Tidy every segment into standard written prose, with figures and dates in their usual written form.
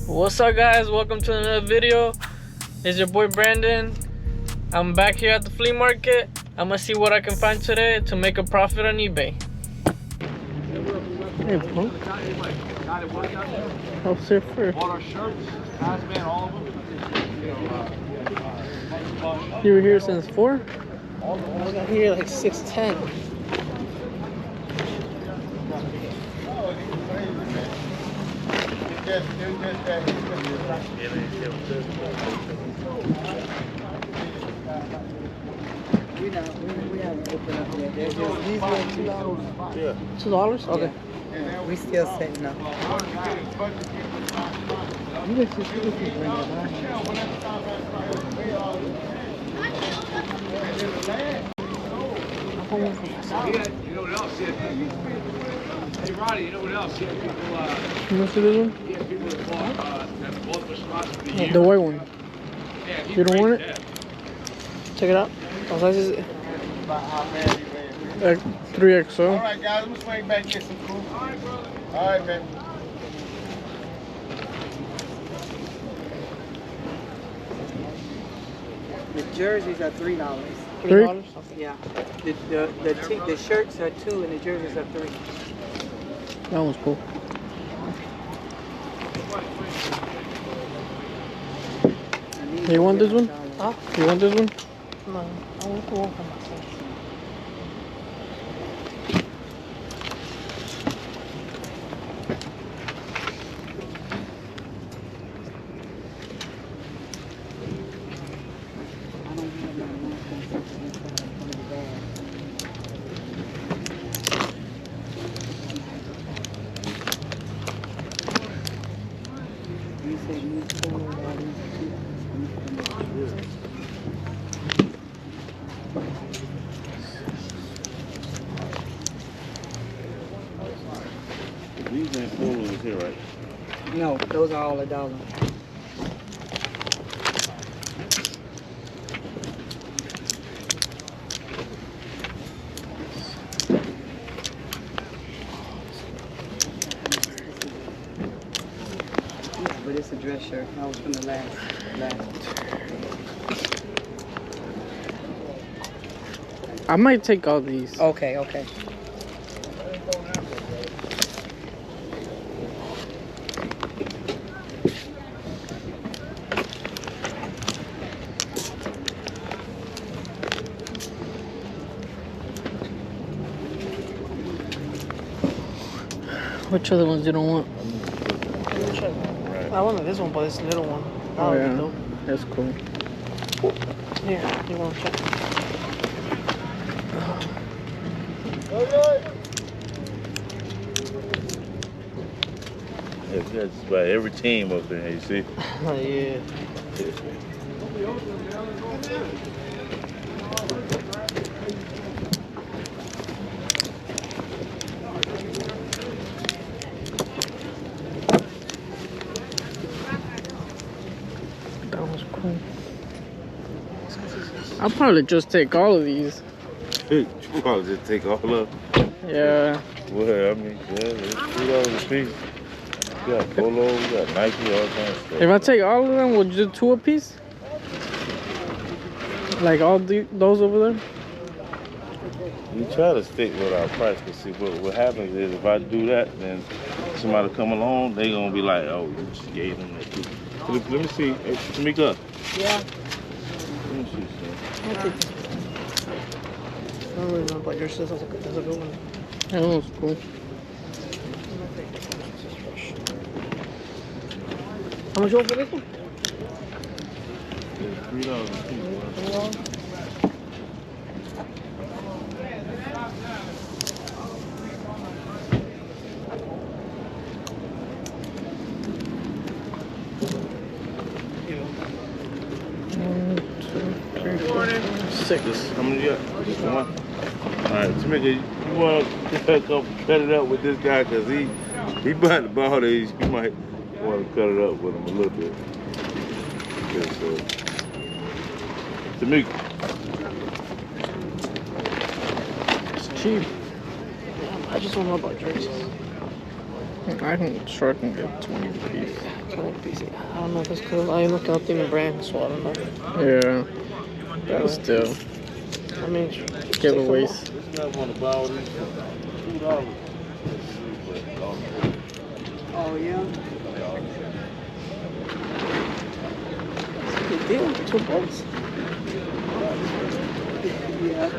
What's up, guys? Welcome to another video. It's your boy Brandon. I'm back here at the flea market. I'm gonna see what I can find today to make a profit on eBay. Hey, bro. I'll sit first. All our shirts, hazmat, all of them. You were here since 4? I got here like 6:10. We haven't opened up yet. These were $2. Yeah. $2? Okay. Yeah. We still setting up. You just bring it on. You know what else? Hey, Roddy, you know what else? People, You want to see this one? people that bought the spots for the year. The white one. Yeah, You don't want it? Yeah. Check it out. What size is it? 3XO. All right, guys, I'm gonna swing back and get some food. All right, brother. All right, man. The jerseys are $3. $3? Yeah. The shirts are $2 and the jerseys are $3. That one's cool. You want this one? Huh? You want this one? No, I want to walk for myself. These ain't photos here, right? No, those are all $1. But it's a dress shirt. That was from the last. I might take all these. Okay. Which other ones you don't want? I wanted this one, but it's a little one. Oh, yeah. That's cool. Yeah, you want to check? Yeah, we got just about every team up there, you see? Yeah. That was cool. I'll probably just take all of these. You probably just take all of them. Yeah. Well, I mean, yeah, it's $3 a piece. We got Polo, we got Nike, all kinds of stuff. If I take all of them, would you do 2 a piece? Like all those over there? We try to stick with our price, but see what happens is if I do that, then somebody come along, they gonna be like, oh, you just gave them that too. Let me see, hey, Tamika. Yeah. Let me see, son. I don't really know about your sis. That's a good one. That one was cool. How much you want for this one? $3 a piece. Six. How many you got? Just one? Alright, Tamika, you want to cut it up with this guy because he about the ball age. You might want to cut it up with him a little bit. Okay, so Tamika. It's cheap. I just don't know about jerseys. I can sure I can get 20 a piece. I don't know if it's cool. I look up in the brand, so I don't know. Yeah. But still. I mean, giveaways. This guy want to buy all these for $2. Oh, yeah? That's a good deal. $2. Yeah.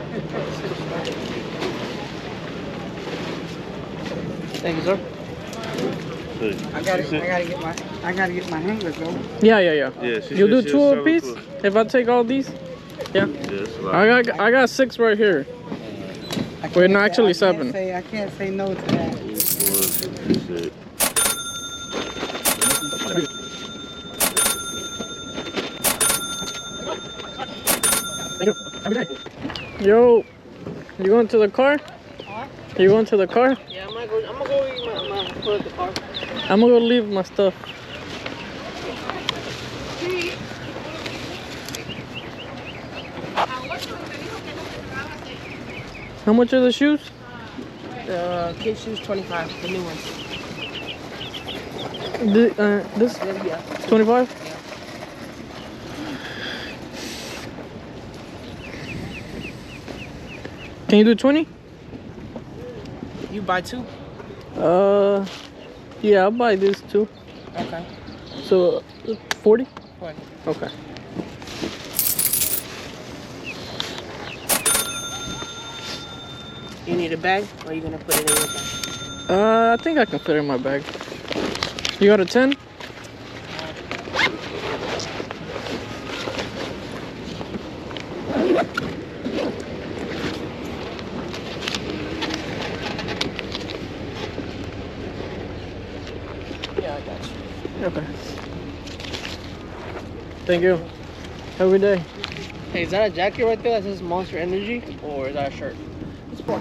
Thank you, sir. I gotta get my hangers though. Yeah. Yeah, You do 2 a piece? If I take all these? Yeah. I got 6 right here. Wait, no, actually 7. I can't say no to that. Yo, you going to the car? Huh? You going to the car? Yeah, I'm gonna go eat my food at the car. I'm gonna go leave my stuff. How much are the shoes? The kids' shoes 25, the new ones. This Yeah. 25? Can you do 20? You buy 2? Yeah, I'll buy this too. Okay. So 40? 20. Okay. You need a bag, or are you gonna put it in your bag? I think I can fit it in my bag. You got a 10? Yeah, I got you. Okay. Thank you. Have a good day. Hey, is that a jacket right there that says Monster Energy, or is that a shirt? The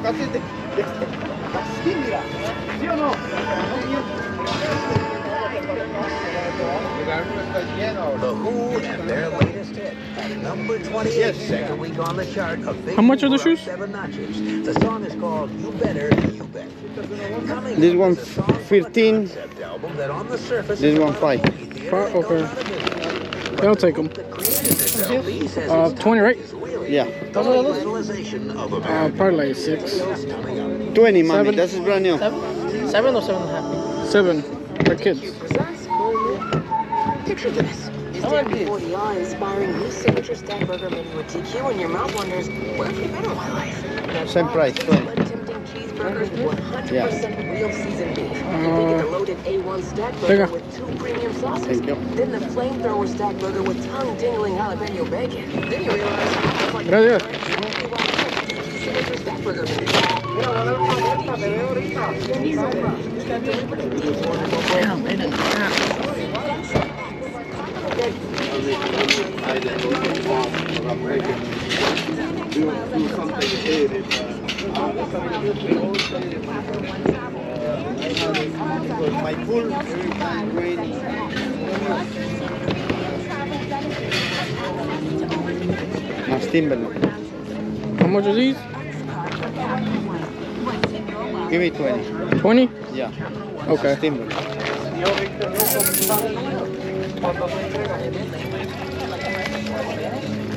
Who and their latest hit at number 28, second week on the chart. How much are the shoes? 7 notches. The song is called You Better, You Bet. Coming This one is a song from a 15. concept album that on the surface This is one about 5. a movie theater that Okay. goes out of business. But I'll the take 'em. group that created this LP says it's 20, right? is really Yeah. the revitalization of America. Probably like 6. 20, mommy. 7. This is brand new. 7? 7 or 7.5? 7 for kids. Picture this. This day before the awe-inspiring new signature stack burger menu with TQ, and your mouth wonders, where have you been all my life? That's Same right. price, 20. Blood-tempting cheeseburgers, 100% Yeah. real seasoned beef. You can get the loaded A1 stack There you burger go. with 2 premium sauces. Thank you. Then the flamethrower stack burger with tongue-tingling jalapeno bacon. Then you realize it's like Gracias. signature stack burger menu. My pool every time rainy. Más Timberland. How much are these? Give me 20. 20? Yeah. Okay. Más Timberland.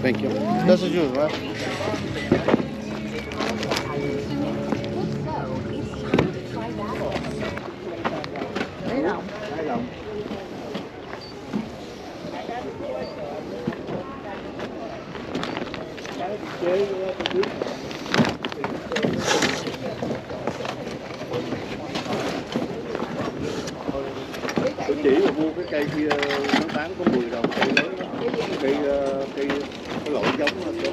Thank you. That's a juice, right? Tôi chỉ là mua cái cây kia nó bán có 10 đồng cây lớn đó. Cây cái loại giống là tốt.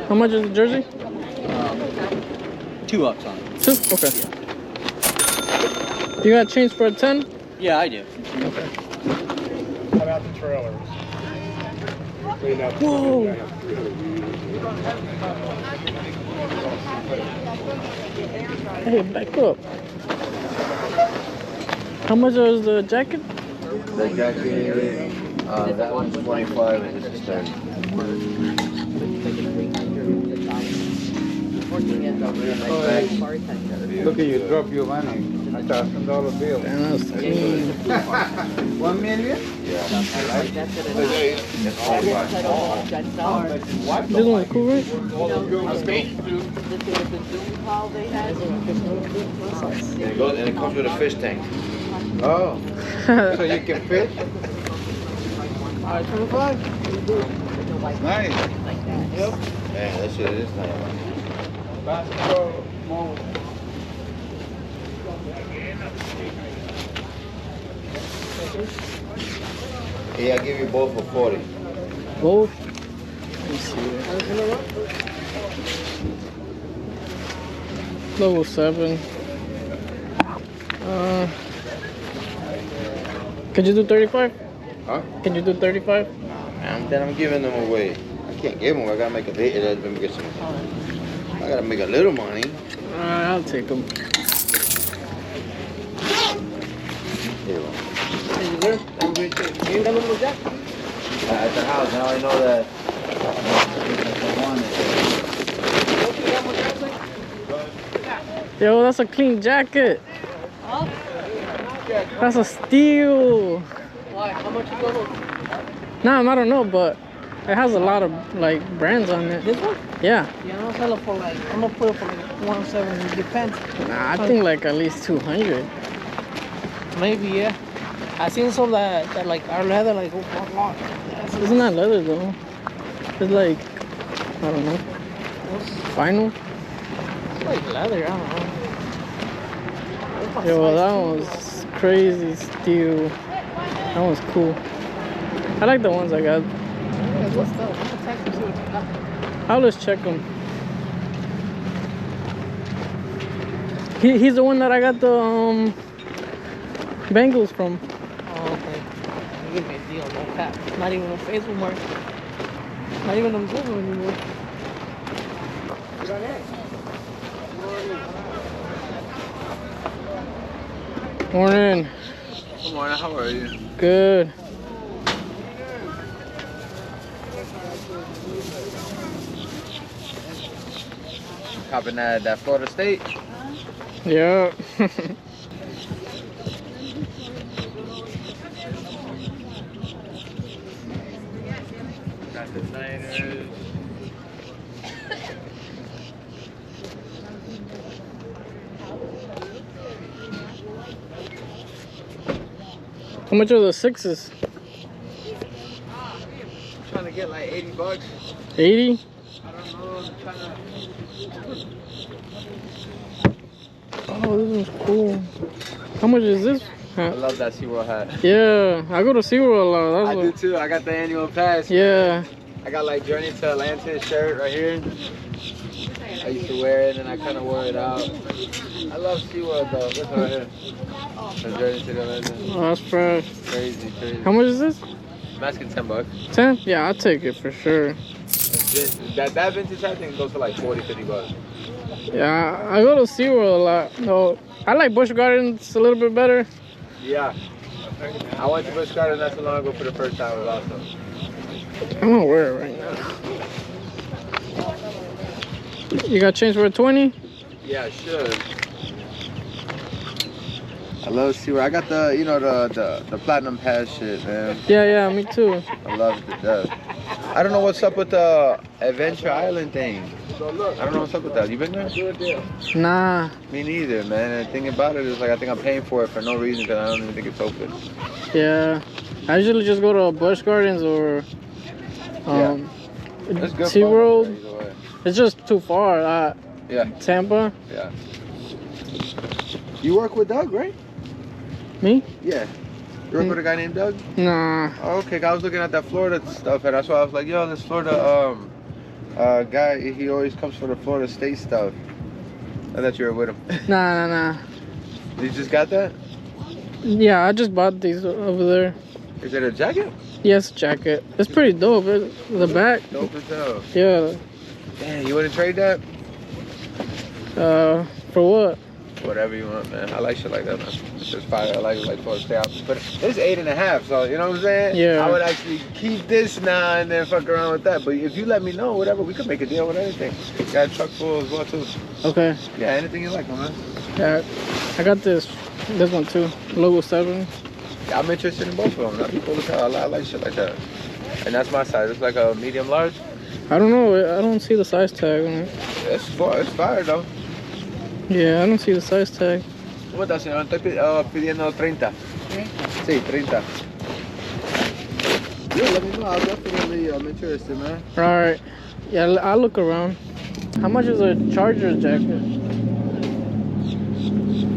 How much is the jersey? 2 bucks on it. 2? Okay. You got change for a 10? Yeah, I do. Okay. How about the trailers? Whoa! Hey, back up. How much is the jacket? The jacket, that one's 25 and this is 30. Look at you, drop your money. $1,000 bill. Damn, that's clean. 1 million? Yeah. This one's cool, right? And it comes with a fish tank. Oh, so you can fish? Nice. Man, that shit is nice. Yeah, I'll give you both for 40. Both? Let me see. Level 7. Could you do 35? Huh? Can you do 35? Then I'm giving them away. I can't give them away. I gotta make a bit. Let me get some. I gotta make a little money. I'll take them. Here we go. At the house, now I know that. Yo, that's a clean jacket. That's a steal. Why? How much is it? Nah, I don't know, but it has a lot of like brands on it. This one? Yeah. Yeah, I'll sell it for like, I'm gonna put it for like 170. It depends. Nah, I think like at least 200. Maybe, yeah. I seen some that like are leather, like, oh, It's not leather though. It's like, I don't know, vinyl. it's like leather, I don't know. Yo, well, that one's crazy steal. That one's cool. I like the ones I got. Yeah, what's that? I'm gonna text him, see what you got. I'll just check them. He's the one that I got the bangles from. Oh, okay. You give me a deal, no cap. Not even on Facebook Market. Not even on Google anymore. Morning. Good morning, how are you? Good. Copping that Florida State? Yeah. Got the Niners. How much are the 6s? Trying to get like 80 bucks. 80? I don't know, I'm trying to... Oh, this one's cool. How much is this? I love that SeaWorld hat. Yeah, I go to SeaWorld a lot. That's I do too, I got the annual pass. Yeah. I got like Journey to Atlantis shirt right here. I used to wear it and I kind of wore it out. I love SeaWorld though. This one right here. The Journey to Atlantis. Oh, that's fresh. Crazy, crazy. How much is this? I'm asking 10 bucks. 10? Yeah, I'll take it for sure. That vintage hat thing goes for like 40, 50 bucks. Yeah, I go to SeaWorld a lot. No, I like Busch Gardens a little bit better. Yeah. I went to Busch Gardens not so long ago for the first time. It was awesome. I'm gonna wear it right now. You got change for a 20? Yeah, I should. I love SeaWorld. I got the, you know, the platinum pass shit, man. Yeah, me too. I love it to death. I don't know what's up with the Adventure Island thing. I don't know what's up with that. You been there? Nah. Me neither, man. And the thing about it is, like, I think I'm paying for it for no reason because I don't even think it's open. Yeah. I usually just go to Busch Gardens or It's good SeaWorld. fun, either way. It's just too far. Yeah. Tampa. Yeah. You work with Doug, right? Me? Yeah. You work with a guy named Doug? Nah. Oh, okay. I was looking at that Florida stuff, and that's why I was like, yo, this Florida guy, he always comes for the Florida State stuff. I thought you were with him. Nah. You just got that? Yeah, I just bought these over there. Is it a jacket? Yes, jacket. It's pretty dope. The back. Dope as hell. Yeah. Damn, you wouldn't trade that? For what? Whatever you want, man. I like shit like that, man. It's just fire. I like for a stay out. But it's 8.5, so you know what I'm saying? Yeah. I would actually keep this now and then fuck around with that. But if you let me know, whatever, we could make a deal with anything. Got a truck full as well too. Okay. Yeah, anything you like, my man. Yeah, I got this one too. Logo 7. Yeah, I'm interested in both of them. That'd be cool as hell. I like shit like that. And that's my size. It's like a medium large. I don't know. I don't see the size tag on it. It's fire though. Yeah, I don't see the size tag. ¿Cómo está, señor? Estoy pidiendo 30. Sí, 30. Yeah, let me know. I'll definitely, I'm interested, man. Alright. Yeah, I'll look around. How much is a Chargers jacket?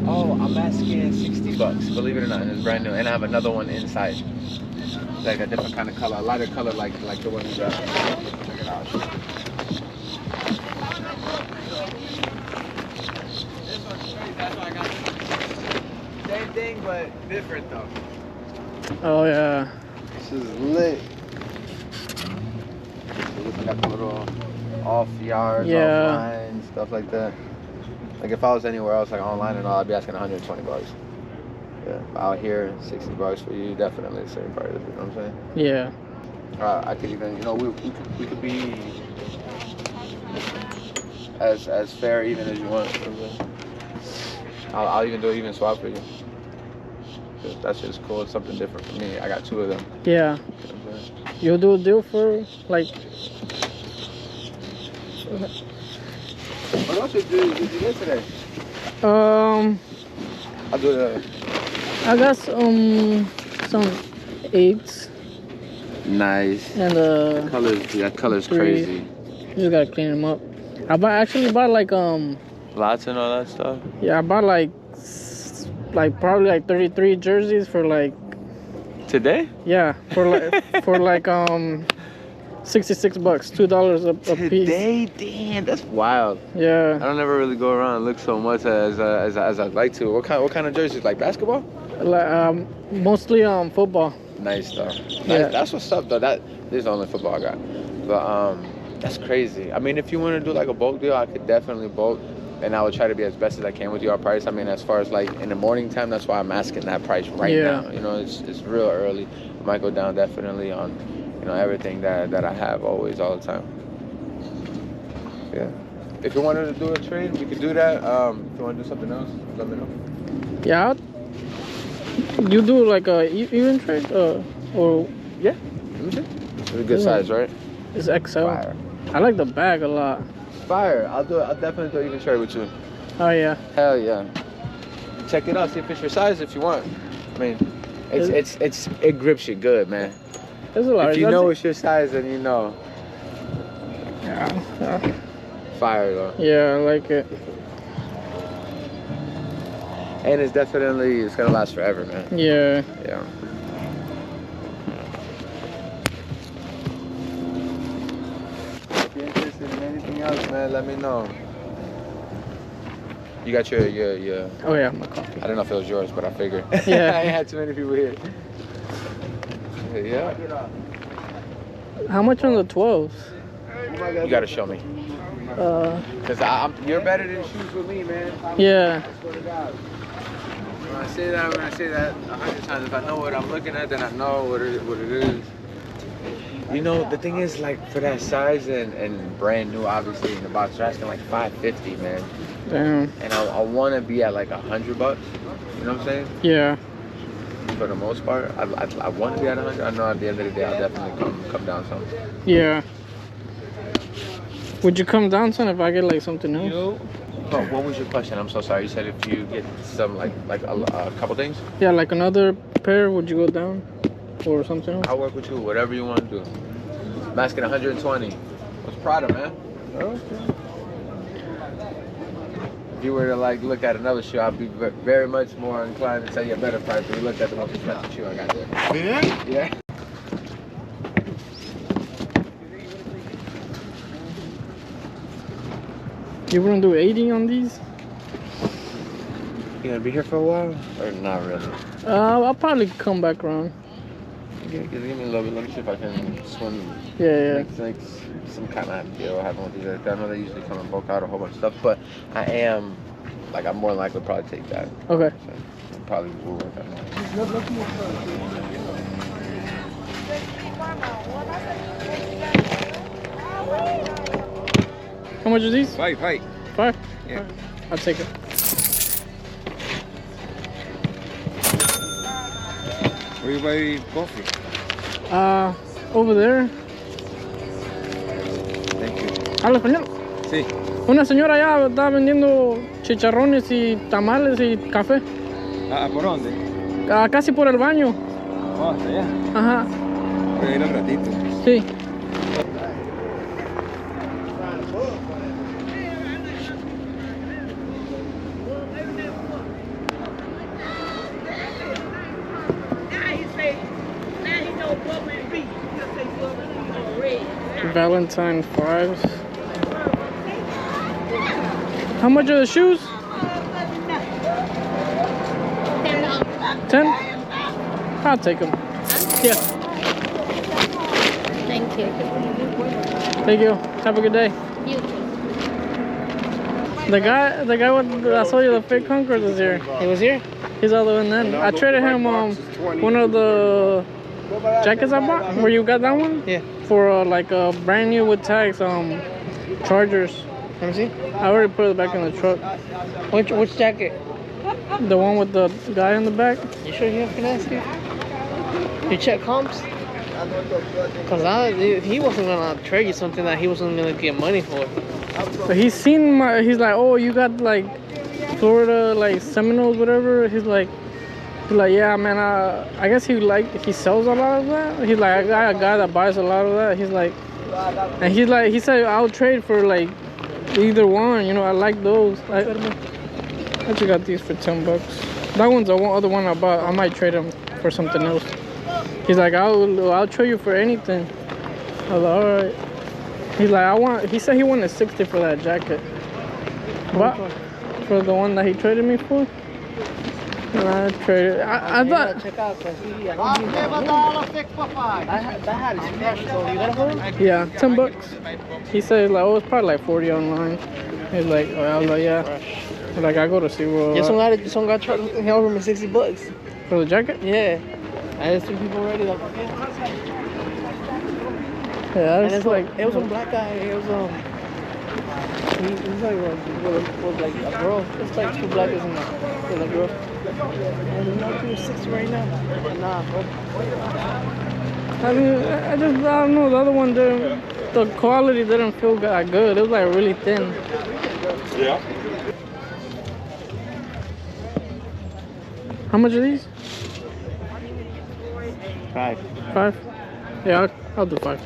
Oh, I'm asking 60 bucks, believe it or not, and it's brand new. And I have another one inside. Like a different kind of color, a lighter color like the one you got. Check it out. Same thing, but different though. Oh yeah. This is lit. So got the little off yards, Yeah. off lines, stuff like that. Like if I was anywhere else, like online and all, I'd be asking 120 bucks. Yeah, but out here, 60 bucks for you, definitely the same price. You know what I'm saying? Yeah. I could even, you know, we could be as fair even as you want. You know what I'm saying? I'll even do an even swap for you. That's just cool. It's something different for me. I got 2 of them. Yeah. You know what I'm saying? You'll do a deal for like. What else did you get today? I'll do the. I got some 8s. Nice. And that color's 3. crazy. You just gotta clean them up. Actually bought like Lots and all that stuff. Yeah, I bought like probably like 33 jerseys for like. Today? Yeah, for like 66 bucks, $2 a piece. Today, damn, that's wild. Yeah. I don't ever really go around and look so much as I'd like to. What kind of jerseys? Like basketball? Like mostly football. Nice though. Nice. Yeah. That's what's up though. This is the only football I got. But that's crazy. I mean, if you want to do like a bulk deal, I could definitely bulk, and I would try to be as best as I can with your price. I mean, as far as like in the morning time, that's why I'm asking that price right now. You know, it's real early. I might go down definitely on, you know, everything that I have always all the time. Yeah. If you wanted to do a trade, we could do that. If you want to do something else, let me know. Yeah. You do like a even trade or yeah. Let me see. It's a good size, right? It's XL. Fire. I like the bag a lot. Fire. I'll definitely do even trade with you. Oh yeah. Hell yeah. Check it out. See if it's your size if you want. I mean, it grips you good, man. There's a lot. If you know it's your size, then you know. Yeah. Fire though. Yeah, I like it. And it's gonna last forever, man. Yeah. Yeah. If you're interested in anything else, man, let me know. You got your Oh yeah, my coffee. I don't know if it was yours, but I figured. Yeah. I ain't had too many people here. Yeah. How much on the 12s? You gotta show me. Cause you're better than shoes with me, man. Yeah. I swear to God. When I say that 100 times, if I know what I'm looking at, then I know what it is. You know, the thing is, like, for that size and brand new, obviously, in the box, they're asking like $550, man. Damn. And I want to be at like $100. You know what I'm saying? Yeah. For the most part, I want to be at 100. I know at the end of the day, I'll definitely come down some. Yeah. Would you come down son if I get like something else? Oh, what was your question? I'm so sorry. You said if you get some like a couple things. Yeah, like another pair. Would you go down or something else? I'll work with you. Whatever you want to do. I'm asking 120. What's Prada, man? Okay. If you were to like look at another shoe, I'd be very much more inclined to tell you a better price. But you looked at the most expensive shoe I got there. Yeah? Yeah. You wouldn't do 80 on these? You gonna be here for a while, or not really? I'll probably come back around. Give me a little bit. Let me see if I can swim. Yeah. Make some kind of deal happen with these. I know they usually come in bulk out a whole bunch of stuff, but I'm more than likely to probably take that. Okay. So probably will work out. How much are these? Five. 5? Yeah. I'll take it. Where you buy coffee? Over there. Thank you. ¿Habla español? Sí. Una señora allá está vendiendo chicharrones y tamales y café. ¿Por dónde? Casi por el baño. Oh, hasta allá. Ajá. Voy a ir al ratito. Sí. Valentine 5s. How much are the shoes? 10? I'll take them. Yeah. Thank you. Thank you. Have a good day. You too. The guy with I saw you the fake Concord is here. He was here? He's all the way in then. I traded him one of the jackets I bought. Where you got that one? Yeah. For like a brand new with tags, Chargers. Let me see. I already put it back in the truck. Which jacket? The one with the guy in the back. You sure you have Finessed here? You check comps? Cause he wasn't gonna trade you something that he wasn't gonna get money for. But he's seen my. He's like, oh, you got like Florida like Seminoles, whatever. He's like, yeah, man. I guess he sells a lot of that. He's like, I got a guy that buys a lot of that. He's like, and he said I'll trade for like either one. You know, I like those. I just got these for $10. That one's the other one I bought. I might trade them for something else. He's like, I'll trade you for anything. I was like, all right. He's like, he said he wanted 60 for that jacket. What? For the one that he traded me for? And I traded. I thought. Check out, cause that had his fresh, so you got it for him? Yeah, $10. He said like, oh, it's probably like 40 online. He's like, oh, I was like, yeah. Like I go to SeaWorld. Yeah, some guy tried to help him $60 for the jacket. Yeah, I had 3 people already. Like, yeah, and it's like it was some black guy. It was he's like was like a girl. It's like 2 black guys and a girl. And he's not doing 60 right now. Nah, bro. I mean, I don't know. The other one the quality didn't feel that good. It was like really thin. Yeah. How much are these? 5. 5? Yeah, I'll do 5.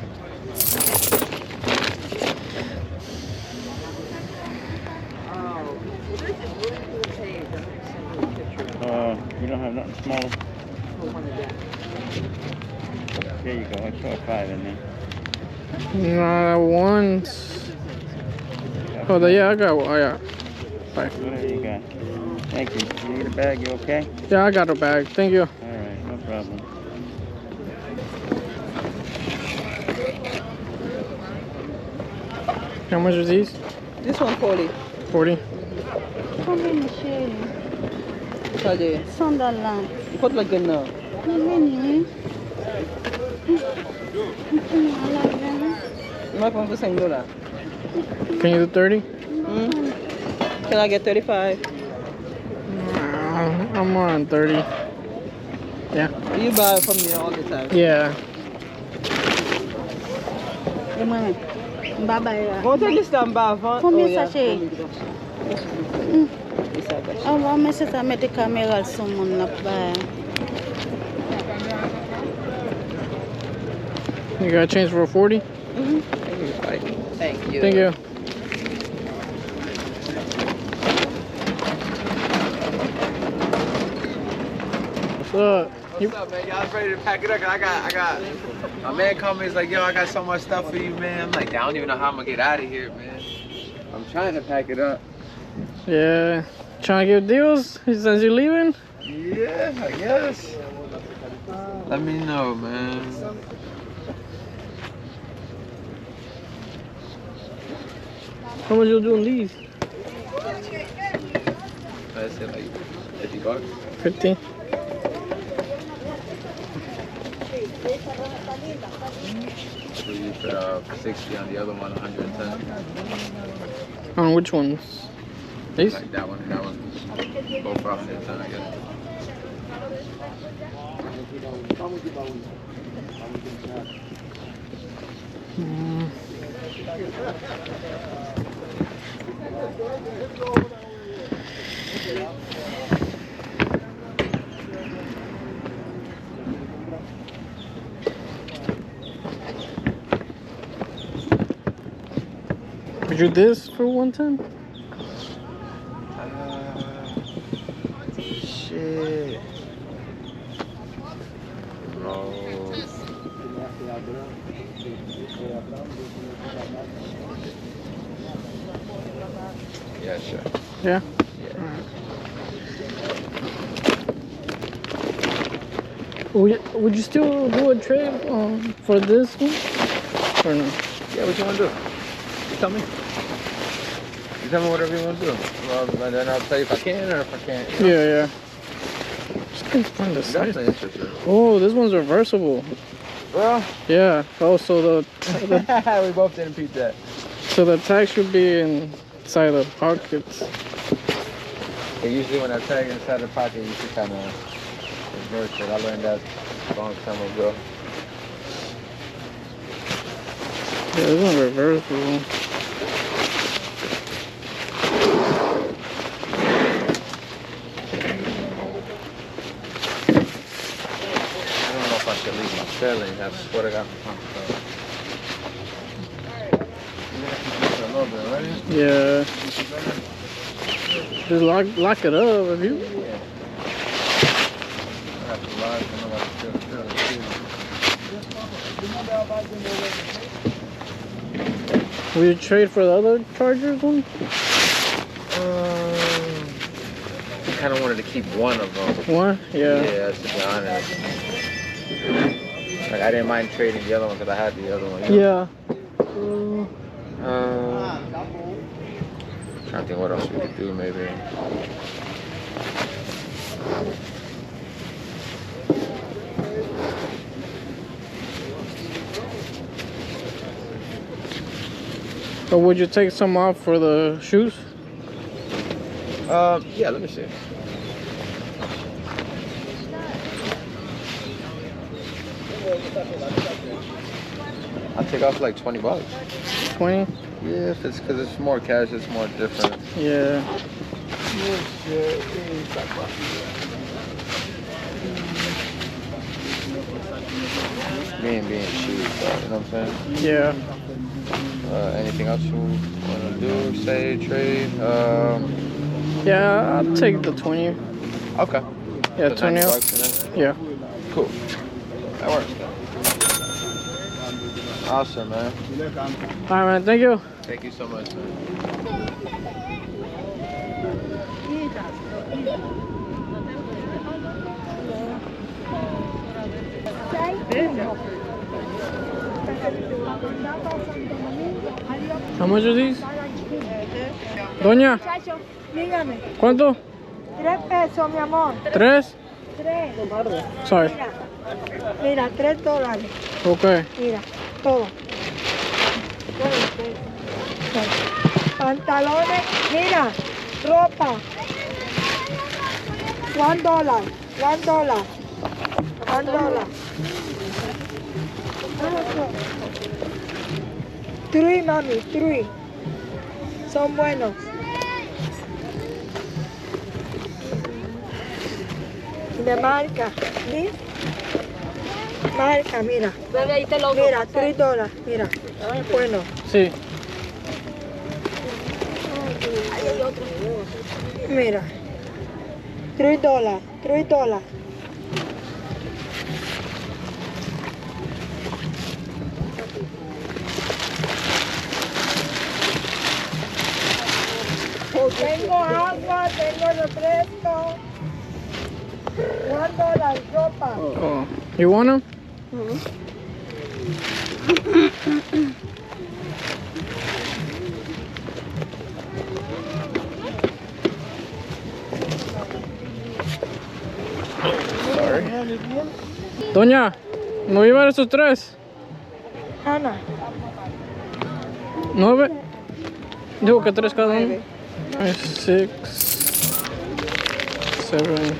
You don't have nothing smaller? There you go. I saw a 5 in there. Nah, one's. Oh, yeah, I got 5. Whatever you got. Thank you. You need a bag? You okay? Yeah, I got a bag. Thank you. All right, no problem. How much are these? This one 40. 40. Come in, Michelle. Sabi, $100. ikot lagyan na. Nini? Makapang ko sa $1. Can you do 30? Can I get 35? I'm more on 30. Yeah. You buy from me all the time. Yeah. Bye-bye. Go take this down, Bava. Combien ça, chérie? Ah, ouais, mais c'est ça, mettre des caméras sur mon là-bas. You got a change for a 40? Thank you. Thank you. What's up? What's up, man? Y'all ready to pack it up? I got. My man called me. He's like, yo, I got so much stuff for you, man. I'm like, I don't even know how I'm gonna get out of here, man. I'm trying to pack it up. Yeah. Trying to get deals since you're leaving? Yeah, I guess. Let me know, man. How much you doing these? I said like $50. 50. So you put 60 on the other one, 110. On which ones? These? Like that one and that one. Both for 110, I guess. Would you do this for 110? Shit. No. Yeah, sure. Yeah. Would you still do a trade for this one? Or no? Yeah, what you want to do? You tell me. You tell me whatever you want to do. Well, and then I'll tell you if I can or if I can't. You know? Yeah. Just couldn't find the size. Definitely interested. Oh, this one's reversible. Well. Yeah. Oh, so the we both didn't peep that. So the tag should be inside the pockets. Yeah, usually when I tag inside the pocket, you should kind of reverse it. I learned that a long time ago. Yeah, this one's reversible. I don't know if I should leave my selling. That's what I got from a little bit, right? Yeah. Just lock it up if you. Yeah. I have to lock it. Will you trade for the other Chargers one? I kind of wanted to keep one of them. One? Yeah. Yeah, to be honest. Like, I didn't mind trading the other one because I had the other one. You know? Yeah. Trying to think what else we could do, maybe. Or would you take some off for the shoes? Yeah, let me see. I'll take off like $20. 20? Yeah, if it's because it's more cash, it's more different. Yeah. Being shoes, though, you know what I'm saying? Yeah. Anything else you want to do, say, trade? Yeah, I'll take the 20. Okay. Yeah, So 20. $90 Yeah. Cool. That works, then. Awesome, man. Alright, man. Thank you. Thank you so much, man. How much are these? Doña, Muchacho, dígame. ¿cuánto? 3 pesos, mi amor. ¿Tres? 3. Sorry. Mira, $3. Okay. Mira, todo. Pantalones, mira, ropa. $1. $1. $1. 3, mami, 3. Son buenos. De marca, ¿sí? Marca, mira. Mira, $3, mira. Bueno. Sí. Mira. $3. $3. Tengo agua, tengo refresco. $1 ropa. Oh, you want them? Doña, ¿me voy a llevar esos tres? Ana. 9. Digo que 3 cada uno. 6, 7, 8, 9.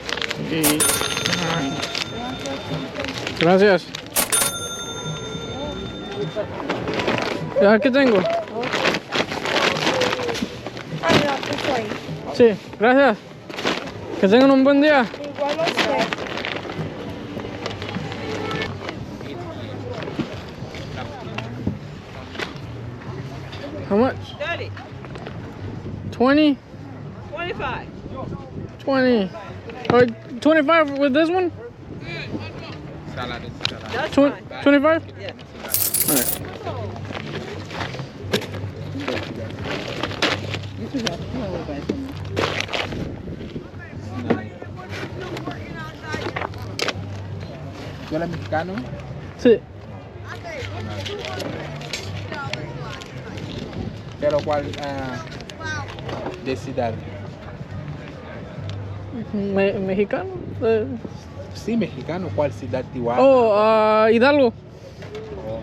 Gracias. Ya, aquí tengo. Sí, gracias. Que tengan un buen día. Igual a usted. How much? 30. 20? 25. 20. Or 25 with this one? That's 20, fine. 25? Yeah. Alright. ¿Tú eres mexicano? Sí. Pero ¿cuál de ciudad? Mexicano? Sí, mexicano. ¿Cuál ciudad Tijuana? Oh, Hidalgo. Oh.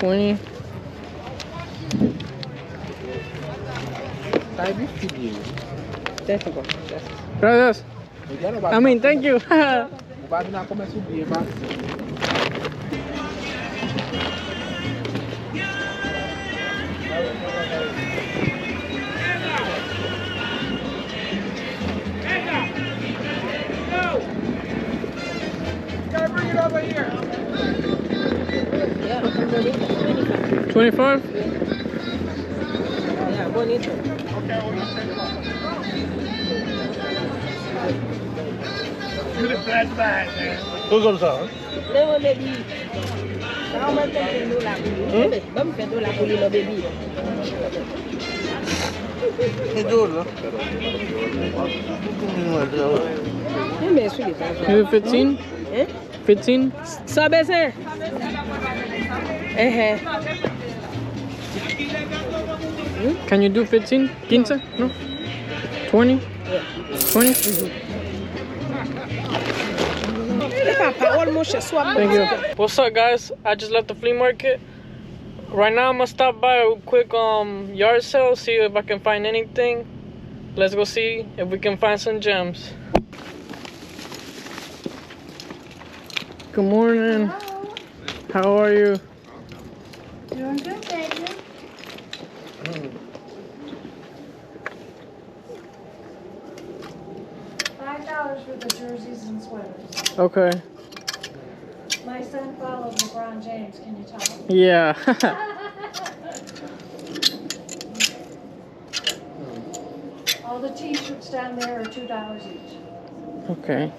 20. Gracias. I mean, thank you. Gotta bring it over here. Yeah, 25? Yeah, bonito. Okay, we're gonna take it off. Give it that bag, man. Who's gonna talk? Luego le di. Vamos a hacer la culi. Vamos a hacer la culi lo baby. It's good, huh? Is it 15? 15? ¿Sabes? Can you do 15? 15? No? 20? 20? Thank you. What's up, guys? I just left the flea market. Right now, I'm gonna stop by a quick yard sale, see if I can find anything. Let's go see if we can find some gems. Good morning. Hello. How are you? Doing good, baby. $5 for the jerseys and sweaters. Okay. My son follows LeBron James. Can you tell? Yeah. All the t-shirts down there are $2 each. Okay.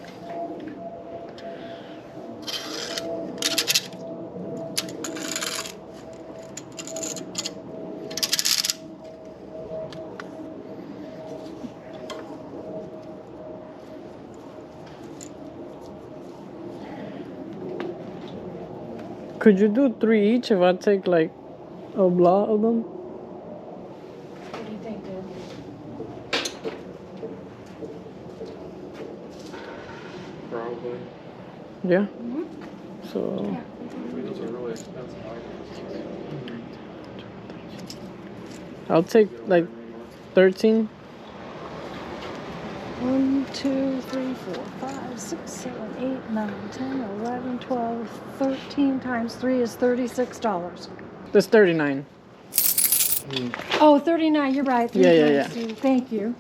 Could you do 3 each if I take like a block of them? What do you think, dude? Probably. Yeah. Mm-hmm. So. Those are really expensive items. I'll take like 13. 1, 2, 3, 4, 5, 6, 7, 8, 9, 10, 11, 12, 13 times 3 is $36. That's 39. Oh, 39, you're right. Yeah, yeah, yeah. Thank you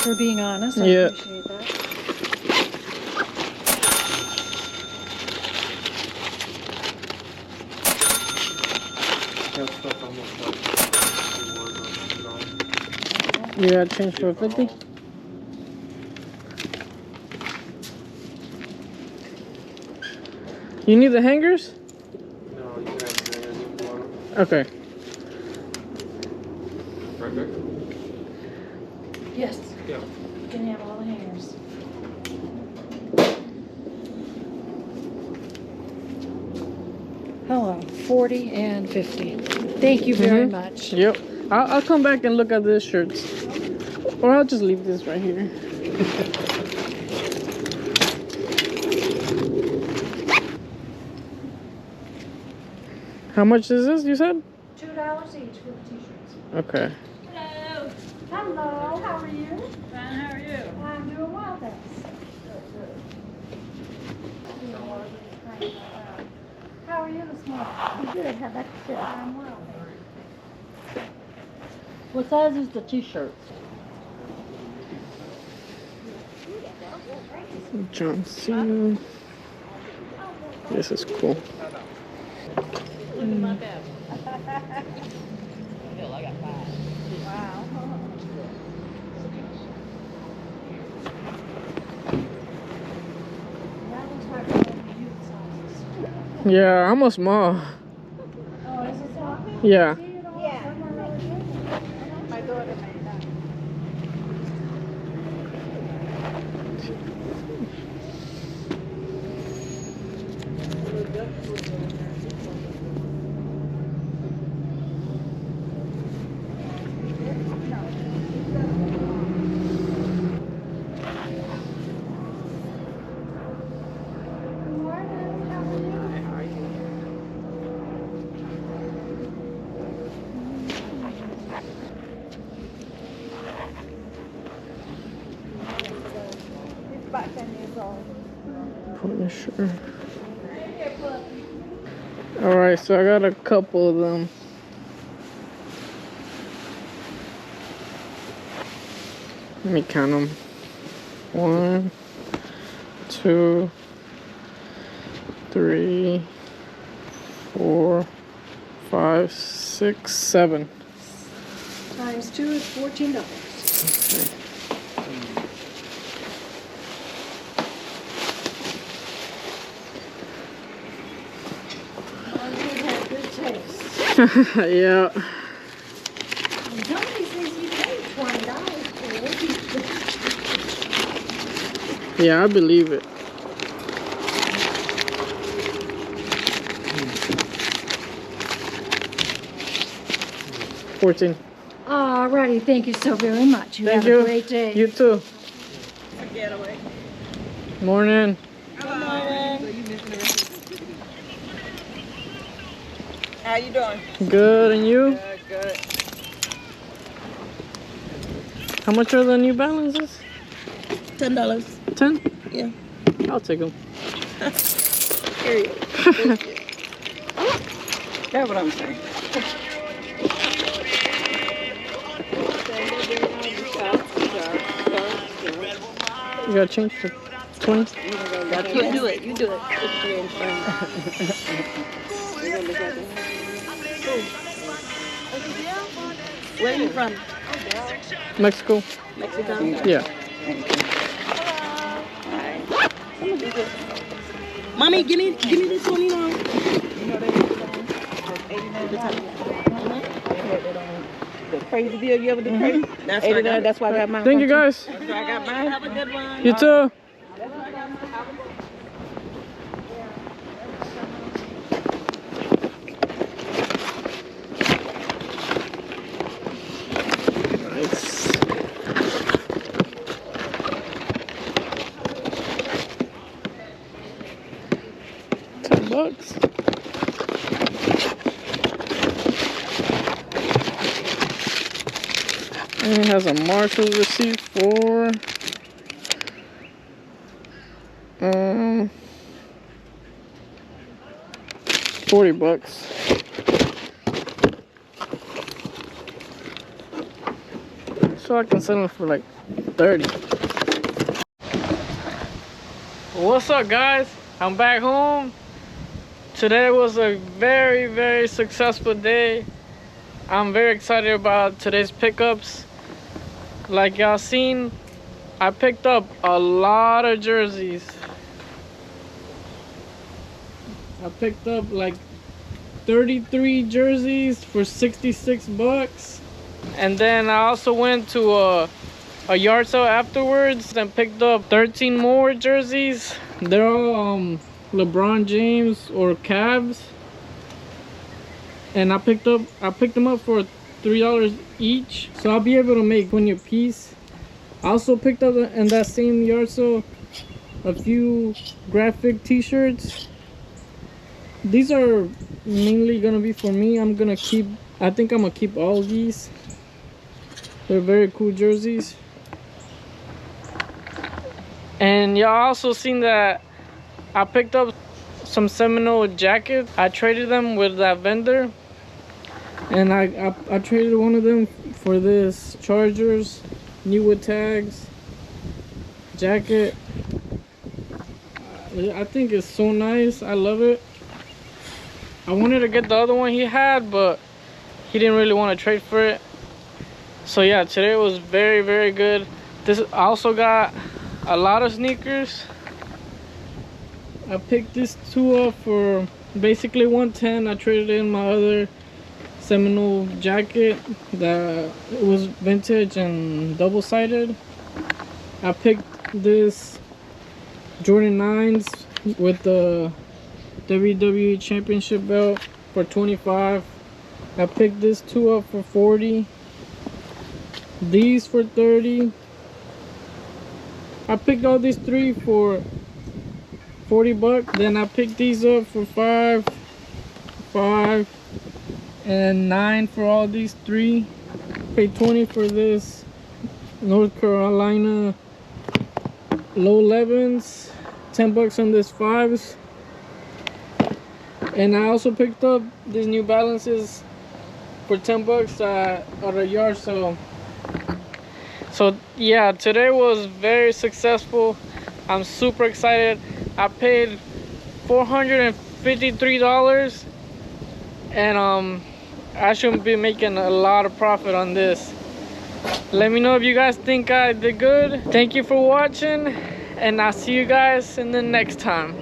for being honest. I Yeah. appreciate that. You got change for 50? You need the hangers? No, you can have hangers if you want them. Okay. Right there. Yes. Yeah. You can have all the hangers. Hello, 40 and 50. Thank you very much. Yep. I'll come back and look at these shirts. Or I'll just leave this right here. How much is this, you said? $2 each for the t-shirts. Okay. Hello. Hello, how are you? Fine, how are you? I'm doing well, thanks. How are you this morning? I'm good. How about yourself? I'm well. What size is the t-shirts? John Cena. This is cool. Look at my bag. Hell, I got 5. Wow. That looks like one of the youth sizes. Yeah, I'm a small. Oh, is it small? Yeah. Yeah. My daughter made that. About 10 years old. Punisher. Alright, so I got a couple of them. Let me count them. 1, 2, 3, 4, 5, 6, 7. Times 2 is $14. Okay. Yeah. Some of these things you pay $20 for. Yeah, I believe it. $14. Alrighty, thank you so very much. Thank have you. a great day. You too. Getaway. Morning. How you doing? Good, and you? Good. How much are the New Balances? $10. 10? Yeah. I'll take them. Period. That's what I'm saying. You got change for 20? You do it. You do it. Where are you from? Mexico. Mexico? Yeah. Mommy, give me this one, you know. The crazy deal you ever do crazy? That's why I got, that's why I got mine. Thank you guys. That's why I got mine. Have a good one. You too. Nice. $10. And it has a Marshall's receipt for $40. So I can sell them for like 30. What's up, guys? I'm back home. Today was a very successful day. I'm very excited about today's pickups. Like y'all seen, I picked up a lot of jerseys. I picked up like 33 jerseys for $66. And then I also went to a yard sale afterwards and picked up 13 more jerseys. They're all LeBron James or Cavs. And I picked them up for $3 each. So I'll be able to make 20 a piece. I also picked up in that same yard sale a few graphic t-shirts. These are mainly gonna be for me. I think I'm gonna keep all of these. They're very cool jerseys. And y'all also seen that I picked up some Seminole jackets. I traded them with that vendor. And I traded one of them for this Chargers, new with tags, jacket. I think it's so nice. I love it. I wanted to get the other one he had, but he didn't really want to trade for it. So yeah, today was very, very good. I also got a lot of sneakers. I picked these two up for basically $110. I traded in my other Seminole jacket that was vintage and double-sided. I picked this Jordan 9s with the WWE Championship belt for $25. I picked this two up for $40. These for $30. I picked all these three for $40. Then I picked these up for $5, and $9 for all these three. Paid $20 for this North Carolina low 11s. $10 on this 5s. And I also picked up these New Balances for $10 at a yard sale. So yeah, today was very successful. I'm super excited. I paid $453, and I should be making a lot of profit on this. Let me know if you guys think I did good. Thank you for watching, and I'll see you guys in the next time.